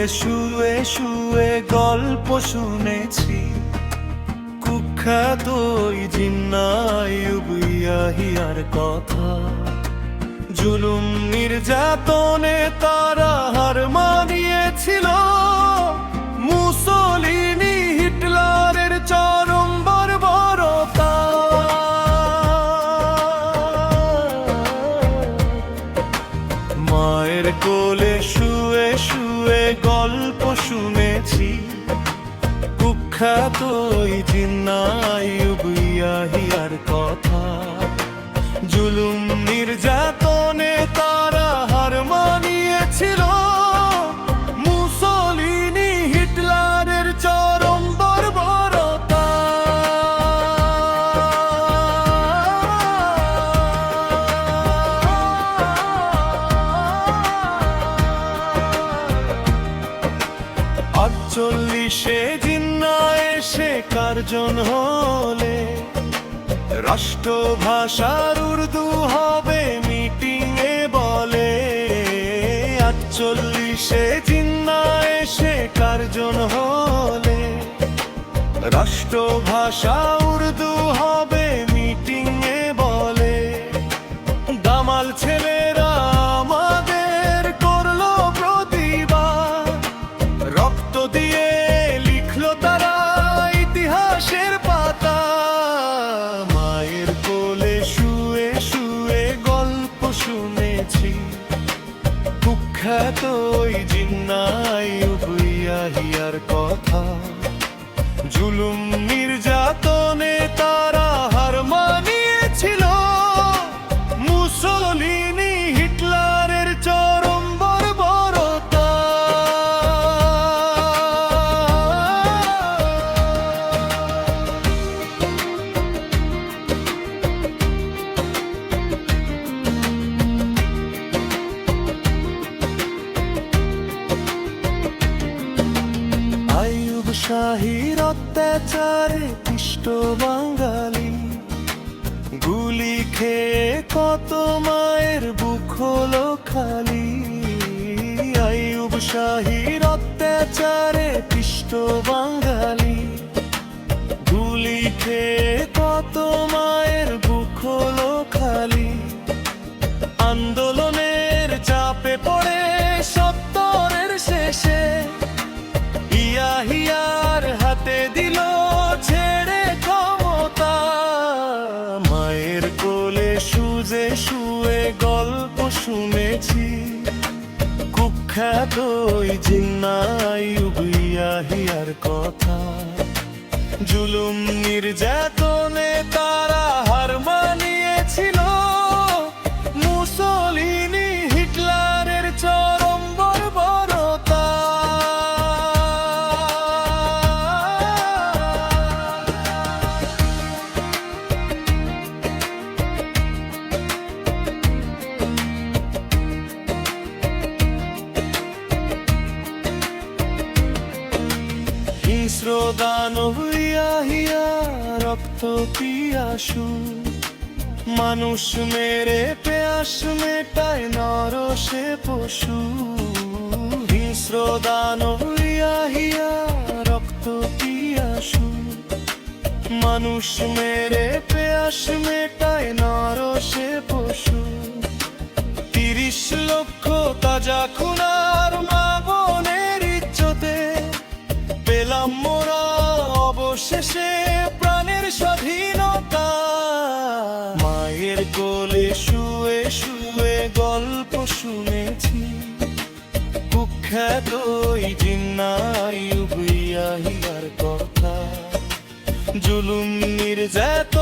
শুয়ে শুয়ে গল্প শুনেছি, কুখ্যাত ওই জিন্না আইয়ুব ইয়াহিয়ার কথা। জুলুম নির্যাতনে তারা হার মানিয়েছিল, মুসলিনি হিটলারের চরম বর্বরতা। মায়ের কোলে শুয়ে শুয়ে গল্প শুনেছি, কুখ্যাত ওই জিন্না আইয়ুব ইয়াহিয়ার কথা। জুলুম নির্যাতনে তারা হার মানিয়েছিল, মুসলিনি হিটলারের চরম বর্বরতা। আটচল্লিশে জিন্না এসে কার্জন হলে, রাষ্ট্রভাষার উর্দু হবে মিটিং এ বলে। আটচল্লিশে জিন্না এসে কার্জন হলে, রাষ্ট্রভাষা উর্দু হবে মিটিং এ বলে। দামাল ছেলেরা আমাদের করলো প্রতিবাদ, রক্ত দিয়ে লিখলো তারা ইতিহাসের পাতা। মায়ের কোলে শুয়ে শুয়ে গল্প শুনেছি, কুখ্যাত ওই জিন্না আইয়ুব ইয়াহিয়ার কথা। জুলুম নির্যাতনে তারা হার মানিয়েছিল, মুসলিনি হিটলারের চরম বর্বরতা। আইয়ুব শাহীর অত্যাচারে পিষ্ট বাঙালি, গুলি খেয়ে কত মায়ের বুক হলো খালি। আইয়ুব শাহীর অত্যাচারে পিষ্ট বাঙালি, গুলি খেয়ে কত মায়ের বুক হলো খালি। আন্দোলনের চাপে পড়ে সত্তরের শেষে, ইয়াহিয়ার হাতে দিল ছেড়ে ক্ষমতা। মায়ের কোলে শুয়ে শুয়ে গল্প শুনেছি, কুখ্যাত ওই জিন্না আইয়ুব ইয়াহিয়ার কথা। জুলুম নির্যাতনে তারা হার মানিয়েছিল, মুসলিনি হিটলারের চরম বর্বরতা। হিংস্র দানব ইয়াহিয়া রক্ত পিয়াসু, মানুষ মেরে পেয়াস মেটায় নরসে পশু। হিংস্র দানব ইয়াহিয়া রক্ত পিয়াসু, মানুষ মেরে পেয়াস মেটায় নরসে পশু। ৩০ লক্ষ তাজা খুনার মা বোনের ইজ্জতে পেলাম মোরা অবশেষে প্রাণের স্বাধীনতা। মায়ের কোলে শুয়ে শুয়ে গল্প শুনেছি, কুখ্যাত ওই জিন্না আইয়ুব ইয়াহিয়ার কথা। জুলুম নির্যাতন